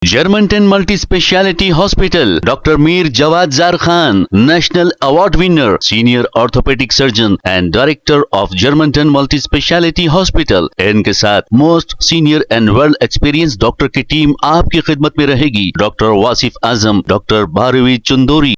Germantown Multi-Speciality Hospital, Dr. Mir Jawad Zar Khan, National Award winner, Senior Orthopedic Surgeon and Director of Germantown Multi-Speciality Hospital। इनके साथ most senior and world experience doctor की team आपकी खिदमत में रहेगी। Doctor Wasif Azam, doctor Bharvi Chandori.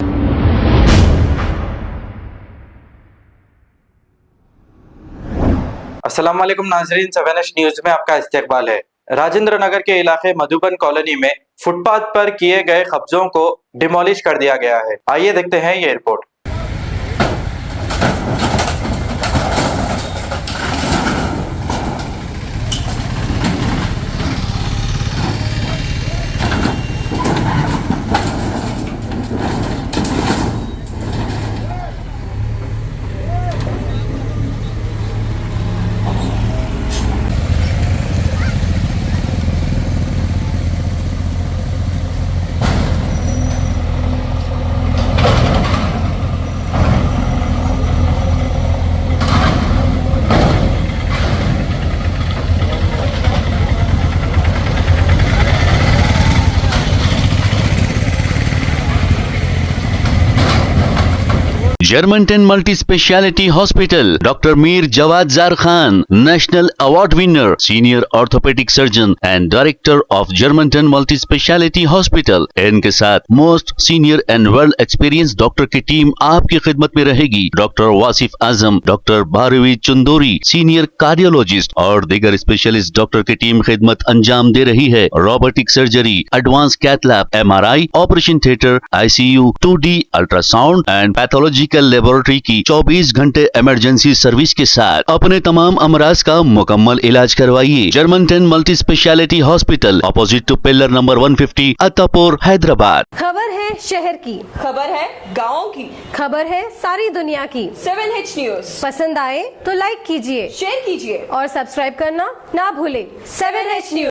अस्सलाम वालेकुम नाज़रीन, 7H न्यूज में आपका इस्तकबाल है। राजेंद्र नगर के इलाके मधुबन कॉलोनी में फुटपाथ पर किए गए कब्जों को डिमोलिश कर दिया गया है। आइए देखते हैं ये report. Germantown Multi-Speciality Hospital, Dr. Mir Jawad Zar Khan, National Award winner, Senior Orthopedic Surgeon and Director of Germantown Multi-Speciality Hospital। इनके साथ most senior and world experience doctor की टीम आपकी खिदमत में रहेगी। Doctor Wasif Azam, doctor Bharvi Chandori, senior cardiologist और दीगर specialist doctor की टीम खिदमत अंजाम दे रही है। Robotic surgery, advance cath lab, MRI, operation theatre, ICU, 2D ultrasound and pathological laboratory की 24 घंटे इमरजेंसी सर्विस के साथ अपने तमाम अमराज का मुकम्मल इलाज करवाइए। Germanten multi speciality hospital, opposite to pillar number 150, Attapur, Hyderabad. खबर है शहर की, खबर है गाँव की, खबर है सारी दुनिया की। 7H न्यूज पसंद आए तो लाइक कीजिए, शेयर कीजिए और सब्सक्राइब करना ना भूले। 7H news.